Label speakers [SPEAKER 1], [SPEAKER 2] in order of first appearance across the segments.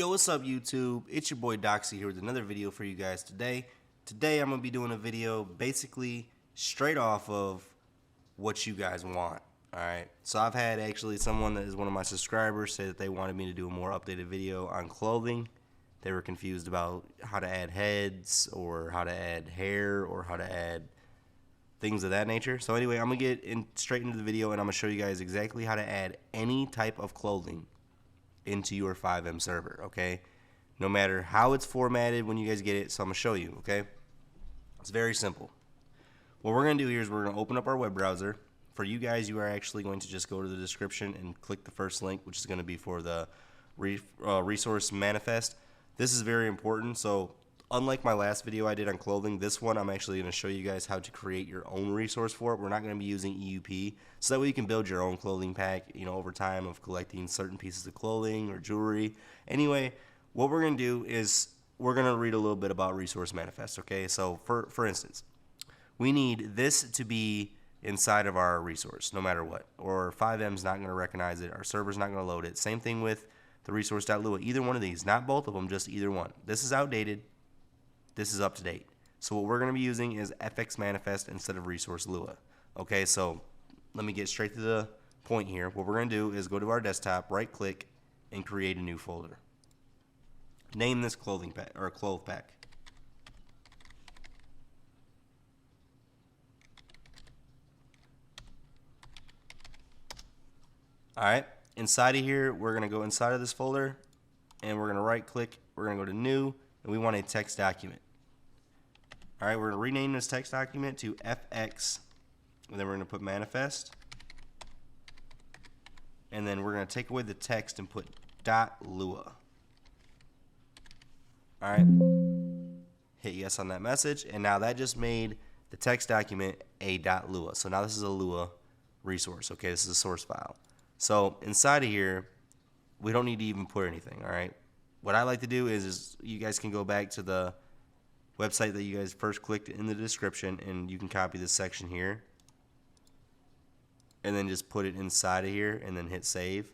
[SPEAKER 1] Yo, what's up YouTube? It's your boy Doxy here with another video for you guys today. Today I'm going to be doing a video basically straight off of what you guys want. Alright, so I've had actually someone that is one of my subscribers say that they wanted me to do a more updated video on clothing. They were confused about how to add heads or how to add hair or how to add things of that nature. So anyway, I'm going to get straight into the video and I'm going to show you guys exactly how to add any type of clothing into your FiveM server, okay? No matter how it's formatted when you guys get it, so I'm going to show you, okay? It's very simple. What we're going to do here is we're going to open up our web browser. For you guys, you are actually going to just go to the description and click the first link, which is going to be for the resource manifest. This is very important, so unlike my last video I did on clothing, this one I'm actually going to show you guys how to create your own resource for it. We're not going to be using EUP, so that way you can build your own clothing pack, you know, over time of collecting certain pieces of clothing or jewelry. Anyway, what we're going to do is we're going to read a little bit about resource manifest, okay? So for instance, we need this to be inside of our resource no matter what, or FiveM's not going to recognize it, our server's not going to load it. Same thing with the resource.lua, either one of these, not both of them, just either one. This is outdated, this is up to date. So what we're going to be using is FX manifest instead of resource Lua. Okay, so let me get straight to the point here. What we're going to do is go to our desktop, right click, and create a new folder. Name this clothing pack or clothes pack. Alright, inside of here, we're going to go inside of this folder, and we're going to right click, we're going to go to new, and we want a text document. Alright, we're going to rename this text document to FX, and then we're going to put manifest, and then we're going to take away the text and put .lua. Alright, hit yes on that message, and now that just made the text document a .lua. So now this is a Lua resource, okay, this is a source file. So inside of here, we don't need to even put anything, all right? What I like to do is you guys can go back to the website that you guys first clicked in the description, and you can copy this section here and then just put it inside of here and then hit save.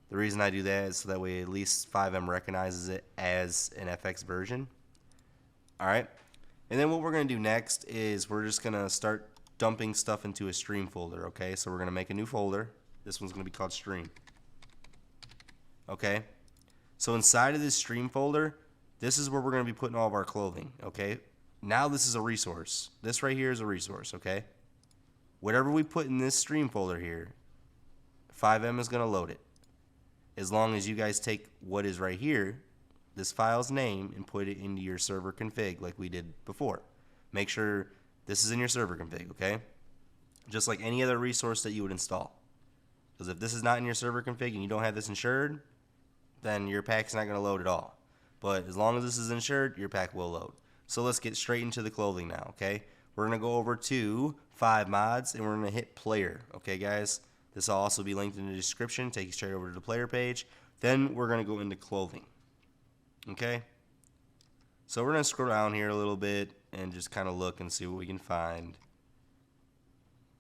[SPEAKER 1] The reason I do that is so that way at least FiveM recognizes it as an FX version. All right, and then what we're going to do next is we're just going to start dumping stuff into a stream folder, okay? So we're going to make a new folder. This one's going to be called stream. Okay, so inside of this stream folder, this is where we're going to be putting all of our clothing, okay? Now this is a resource. This right here is a resource, okay? Whatever we put in this stream folder here, FiveM is going to load it. As long as you guys take what is right here, this file's name, and put it into your server config like we did before. Make sure this is in your server config, okay? Just like any other resource that you would install. Because if this is not in your server config and you don't have this insured, then your pack's not going to load at all. But as long as this is insured, your pack will load. So let's get straight into the clothing now, okay? We're going to go over to FiveMods and we're going to hit player, okay guys? This will also be linked in the description, take you straight over to the player page. Then we're going to go into clothing, okay? So we're going to scroll down here a little bit and just kind of look and see what we can find.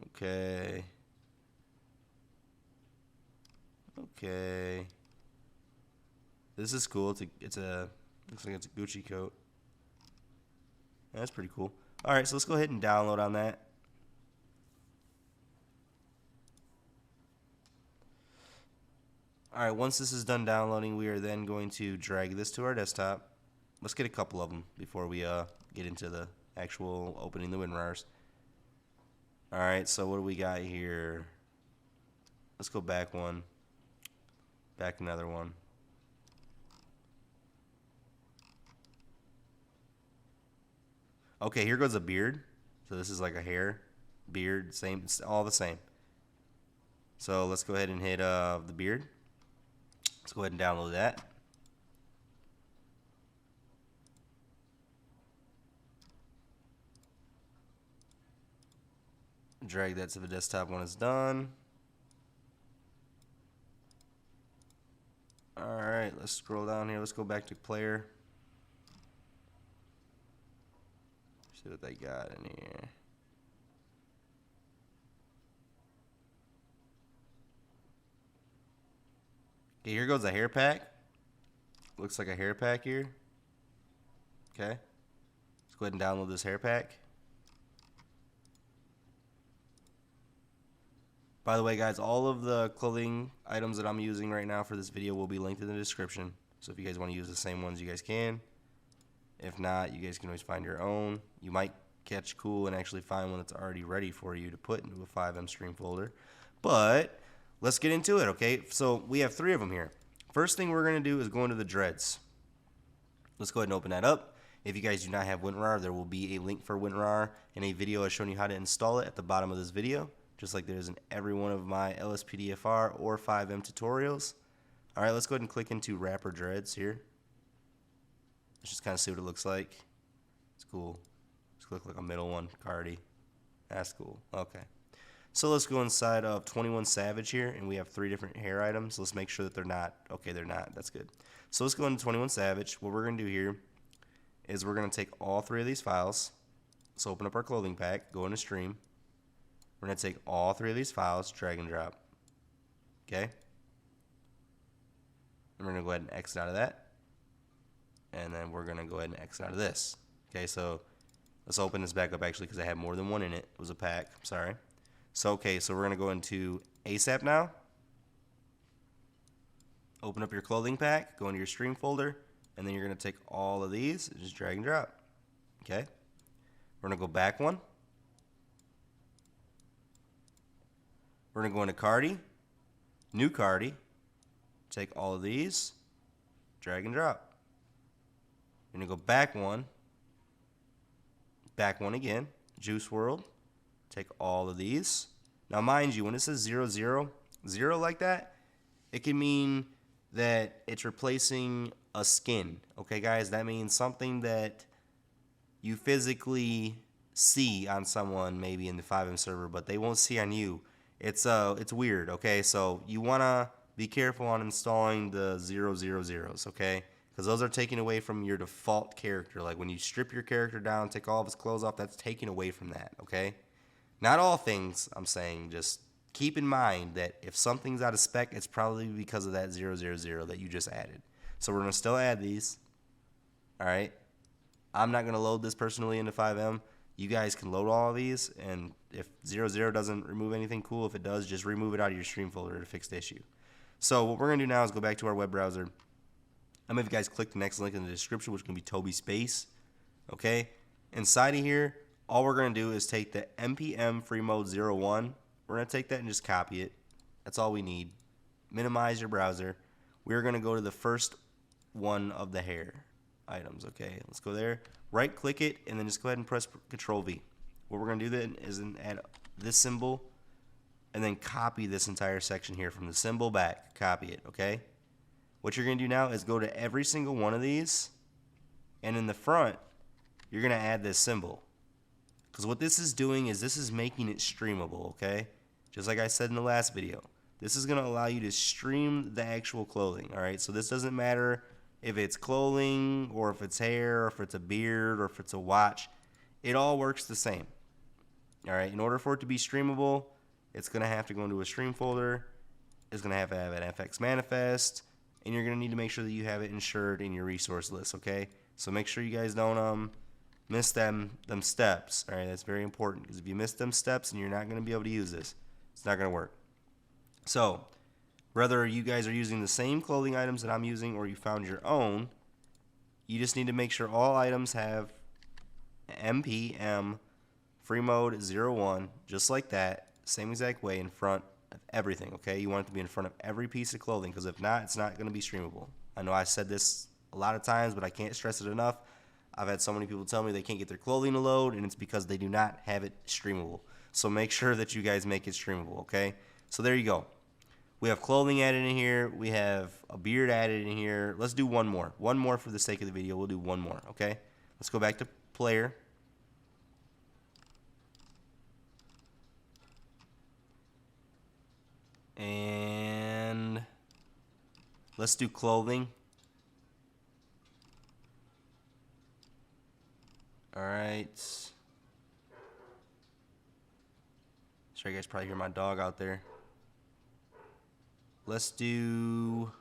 [SPEAKER 1] Okay. Okay. This is cool. Looks like it's a Gucci coat. That's pretty cool. Alright, so let's go ahead and download on that. Alright, once this is done downloading, we are then going to drag this to our desktop. Let's get a couple of them before we get into the actual opening the WinRARs. Alright, so what do we got here? Let's go back one. Back another one. Okay, here goes a beard. So this is like a hair, beard, same, it's all the same. So let's go ahead and hit the beard. Let's go ahead and download that. Drag that to the desktop when it's done. Alright, let's scroll down here. Let's go back to player. See what they got in here. Okay, here goes a hair pack. looks like a hair pack here. Okay. Let's go ahead and download this hair pack. By the way, guys, all of the clothing items that I'm using right now for this video will be linked in the description. So if you guys want to use the same ones, you guys can. If not, you guys can always find your own. You might catch cool and actually find one that's already ready for you to put into a FiveM stream folder. But let's get into it, okay? So we have 3 of them here. First thing we're going to do is go into the dreads. Let's go ahead and open that up. If you guys do not have WinRAR, there will be a link for WinRAR and a video showing you how to install it at the bottom of this video, just like there is in every one of my LSPDFR or FiveM tutorials. All right, let's go ahead and click into Wrapper Dreads here. Let's just kind of see what it looks like. It's cool. Just look like a middle one, Cardi. That's cool. Okay. So let's go inside of 21 Savage here, and we have 3 different hair items. Let's make sure that they're not. Okay, they're not. That's good. So let's go into 21 Savage. What we're going to do here is we're going to take all 3 of these files. Let's open up our clothing pack, go into Stream. We're going to take all 3 of these files, drag and drop. Okay? And we're going to go ahead and exit out of that. And then we're going to go ahead and exit out of this. Okay, so let's open this back up actually because I have more than one in it. It was a pack. I'm sorry. So, okay, so we're going to go into ASAP now. Open up your clothing pack, go into your stream folder, and then you're going to take all of these and just drag and drop. Okay? We're going to go back one. We're going to go into Cardi, new Cardi, take all of these, drag and drop. We're going to go back one again, Juice World. Take all of these. Now, mind you, when it says 0, 0, 0 like that, it can mean that it's replacing a skin. Okay, guys? That means something that you physically see on someone maybe in the FiveM server, but they won't see on you. It's weird, okay? So you want to be careful on installing the 000s, okay? Because those are taken away from your default character. Like when you strip your character down, take all of his clothes off, that's taken away from that, okay? Not all things, I'm saying, just keep in mind that if something's out of spec, it's probably because of that 000 that you just added. So we're going to still add these. All right. I'm not going to load this personally into FiveM. You guys can load all of these, and if 0 doesn't remove anything cool, if it does, just remove it out of your stream folder to fix the issue. So what we're going to do now is go back to our web browser. I'm going to have you guys click the next link in the description, which is going to be Tobii.space. Okay. Inside of here, all we're going to do is take the npm free mode 01. We're going to take that and just copy it. That's all we need. Minimize your browser. We're going to go to the first one of the hair items. Okay, let's go there. Right click it and then just go ahead and press Control V. What we're going to do then is add this symbol and then copy this entire section here from the symbol back. Copy it. Okay. What you're going to do now is go to every single one of these, and in the front, you're going to add this symbol. Because what this is doing is this is making it streamable, okay? Just like I said in the last video. This is going to allow you to stream the actual clothing, all right? So this doesn't matter if it's clothing or if it's hair or if it's a beard or if it's a watch. It all works the same, all right? In order for it to be streamable, it's going to have to go into a stream folder. It's going to have an FX manifest, and you're going to need to make sure that you have it insured in your resource list, okay? So make sure you guys don't miss them steps. All right, that's very important, because if you miss them steps and you're not going to be able to use this, it's not going to work. So whether you guys are using the same clothing items that I'm using or you found your own, you just need to make sure all items have npm free mode 01, just like that, same exact way in front of everything. Okay, you want it to be in front of every piece of clothing, because if not, it's not going to be streamable. I know I said this a lot of times, but I can't stress it enough. I've had so many people tell me they can't get their clothing to load, and it's because they do not have it streamable. So make sure that you guys make it streamable, okay? So there you go. We have clothing added in here. We have a beard added in here. Let's do one more. One more for the sake of the video. We'll do one more, okay? Let's go back to player. And let's do clothing. All right. Sorry, you guys probably hear my dog out there. Let's do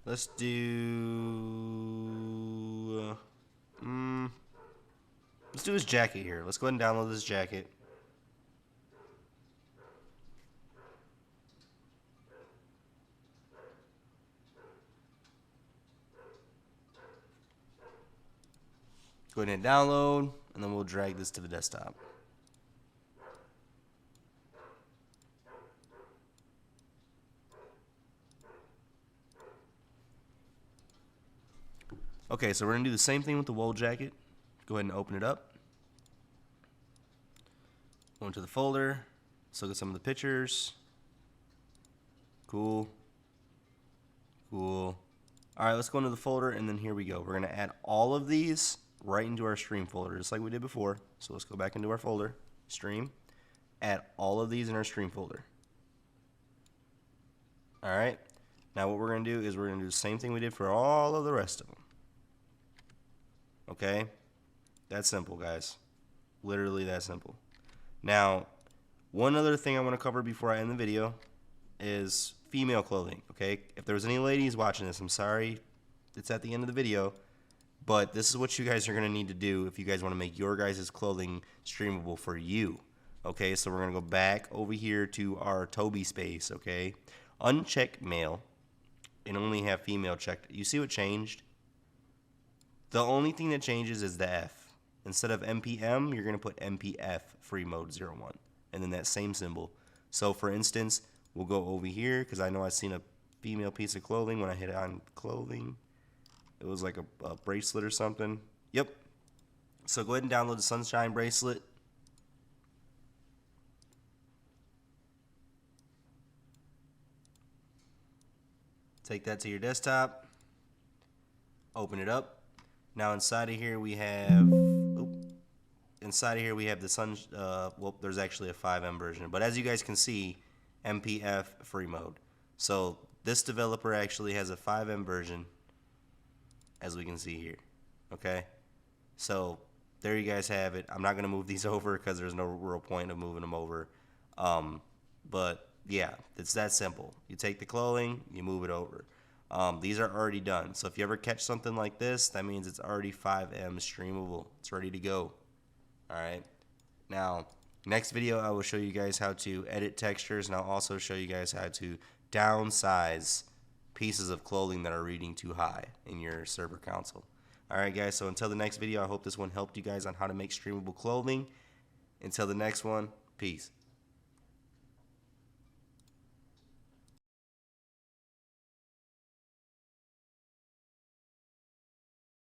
[SPEAKER 1] Let's do... let's do his jacket here. Let's go ahead and download this jacket. Go ahead and download, and then we'll drag this to the desktop. Okay, so we're going to do the same thing with the wool jacket. Go ahead and open it up. Go into the folder. Let's look at some of the pictures. Cool. Cool. Alright, let's go into the folder, and then here we go. We're going to add all of these right into our stream folder, just like we did before. So let's go back into our folder, stream. Add all of these in our stream folder. Alright, now what we're going to do is we're going to do the same thing we did for all of the rest of them. Okay, that's simple, guys. Literally that simple. Now, one other thing I want to cover before I end the video is female clothing. Okay, if there's any ladies watching this, I'm sorry, it's at the end of the video, but this is what you guys are going to need to do if you guys want to make your guys' clothing streamable for you. Okay, so we're going to go back over here to our Tobii.space. Okay, uncheck male and only have female checked. You see what changed? The only thing that changes is the F. Instead of MPM, you're going to put MPF free mode 01 and then that same symbol. So for instance, we'll go over here because I know I've seen a female piece of clothing when I hit on clothing. It was like a bracelet or something. Yep. So go ahead and download the Sunshine bracelet. Take that to your desktop. Open it up. Now inside of here we have the Sun. Well, there's actually a FiveM version, but as you guys can see, MPF free mode. So this developer actually has a FiveM version, as we can see here. Okay, so there you guys have it. I'm not gonna move these over because there's no real point of moving them over. But yeah, it's that simple. You take the clothing, you move it over. These are already done. So if you ever catch something like this, that means it's already FiveM streamable. It's ready to go. Alright. Now, next video I will show you guys how to edit textures, and I'll also show you guys how to downsize pieces of clothing that are reading too high in your server console. Alright guys, so until the next video, I hope this one helped you guys on how to make streamable clothing. Until the next one, peace.